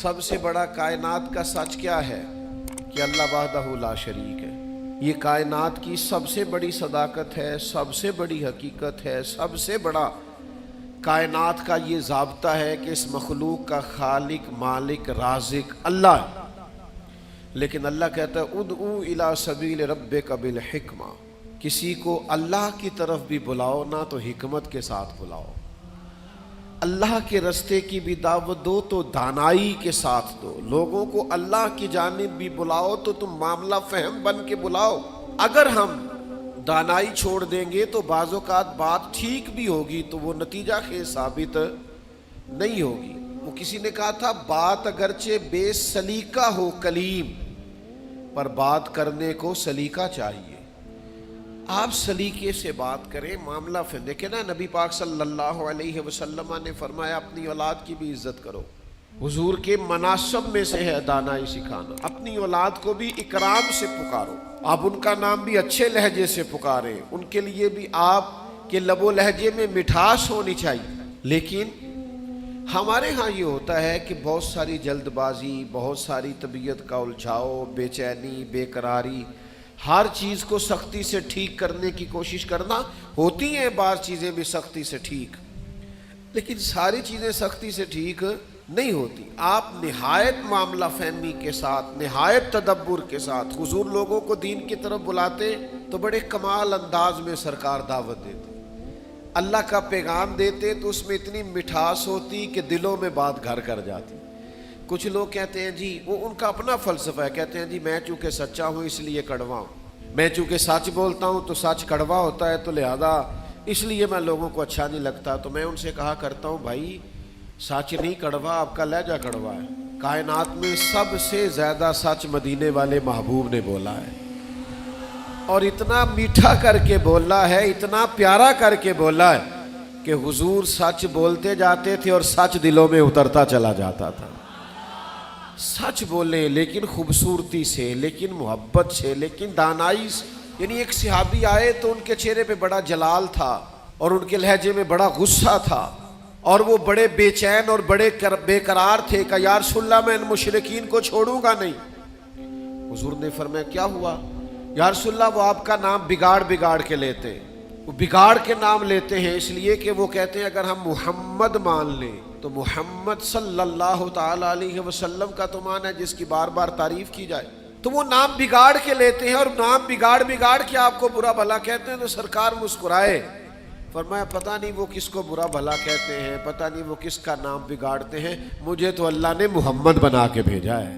سب سے بڑا کائنات کا سچ کیا ہے کہ اللہ وحدہ لا شریک ہے۔ یہ کائنات کی سب سے بڑی صداقت ہے، سب سے بڑی حقیقت ہے، سب سے بڑا کائنات کا یہ ضابطہ ہے کہ اس مخلوق کا خالق، مالک، رازق اللہ ہے۔ لیکن اللہ کہتا ہے ادعو الی سبیل ربک بالحکمہ، کسی کو اللہ کی طرف بھی بلاؤ نہ تو حکمت کے ساتھ بلاؤ، اللہ کے رستے کی بھی دعوت دو تو دانائی کے ساتھ دو، لوگوں کو اللہ کی جانب بھی بلاؤ تو تم معاملہ فہم بن کے بلاؤ۔ اگر ہم دانائی چھوڑ دیں گے تو بعض اوقات بات ٹھیک بھی ہوگی تو وہ نتیجہ خیز ثابت نہیں ہوگی۔ وہ کسی نے کہا تھا بات اگرچہ بے سلیقہ ہو کلیم، پر بات کرنے کو سلیقہ چاہیے۔ آپ سلیقے سے بات کریں، معاملہ پھر دیکھیں نا، نبی پاک صلی اللہ علیہ وسلم نے فرمایا اپنی اولاد کی بھی عزت کرو۔ حضور کے مناسب میں سے ہے دانائی سکھانا، اپنی اولاد کو بھی اکرام سے پکارو، آپ ان کا نام بھی اچھے لہجے سے پکاریں، ان کے لیے بھی آپ کے لب و لہجے میں مٹھاس ہونی چاہیے۔ لیکن ہمارے ہاں یہ ہوتا ہے کہ بہت ساری جلد بازی، بہت ساری طبیعت کا الجھاؤ، بے چینی، بے قراری، ہر چیز کو سختی سے ٹھیک کرنے کی کوشش کرنا۔ ہوتی ہیں بعض چیزیں بھی سختی سے ٹھیک، لیکن ساری چیزیں سختی سے ٹھیک نہیں ہوتی۔ آپ نہایت معاملہ فہمی کے ساتھ، نہایت تدبر کے ساتھ حضور لوگوں کو دین کی طرف بلاتے تو بڑے کمال انداز میں سرکار دعوت دیتے، اللہ کا پیغام دیتے تو اس میں اتنی مٹھاس ہوتی کہ دلوں میں بات گھر کر جاتی۔ کچھ لوگ کہتے ہیں جی، وہ ان کا اپنا فلسفہ ہے، کہتے ہیں جی میں چونکہ سچا ہوں اس لیے کڑوا ہوں، میں چونکہ سچ بولتا ہوں تو سچ کڑوا ہوتا ہے تو لہذا اس لیے میں لوگوں کو اچھا نہیں لگتا۔ تو میں ان سے کہا کرتا ہوں بھائی سچ نہیں کڑوا، آپ کا لہجہ کڑوا ہے۔ کائنات میں سب سے زیادہ سچ مدینے والے محبوب نے بولا ہے، اور اتنا میٹھا کر کے بولا ہے، اتنا پیارا کر کے بولا ہے کہ حضور سچ بولتے جاتے تھے اور سچ دلوں میں اترتا چلا جاتا تھا۔ سچ بولیں لیکن خوبصورتی سے، لیکن محبت سے، لیکن دانائی سے۔ یعنی ایک صحابی آئے تو ان کے چہرے پہ بڑا جلال تھا اور ان کے لہجے میں بڑا غصہ تھا، اور وہ بڑے بے چین اور بڑے بے قرار تھے کہ یا رسول اللہ میں ان مشرکین کو چھوڑوں گا نہیں۔ حضور نے فرمایا کیا ہوا؟ یا رسول اللہ وہ آپ کا نام بگاڑ کے لیتے ہیں، وہ بگاڑ کے نام لیتے ہیں اس لیے کہ وہ کہتے ہیں اگر ہم محمد مان لیں تو محمد صلی اللہ تعالی علیہ وسلم کا تو مان ہے جس کی بار بار تعریف کی جائے، تو وہ نام بگاڑ کے لیتے ہیں اور نام بگاڑ کے آپ کو برا بھلا کہتے ہیں۔ تو سرکار مسکرائے، فرمایا پتہ نہیں وہ کس کو برا بھلا کہتے ہیں، پتہ نہیں وہ کس کا نام بگاڑتے ہیں، مجھے تو اللہ نے محمد بنا کے بھیجا ہے۔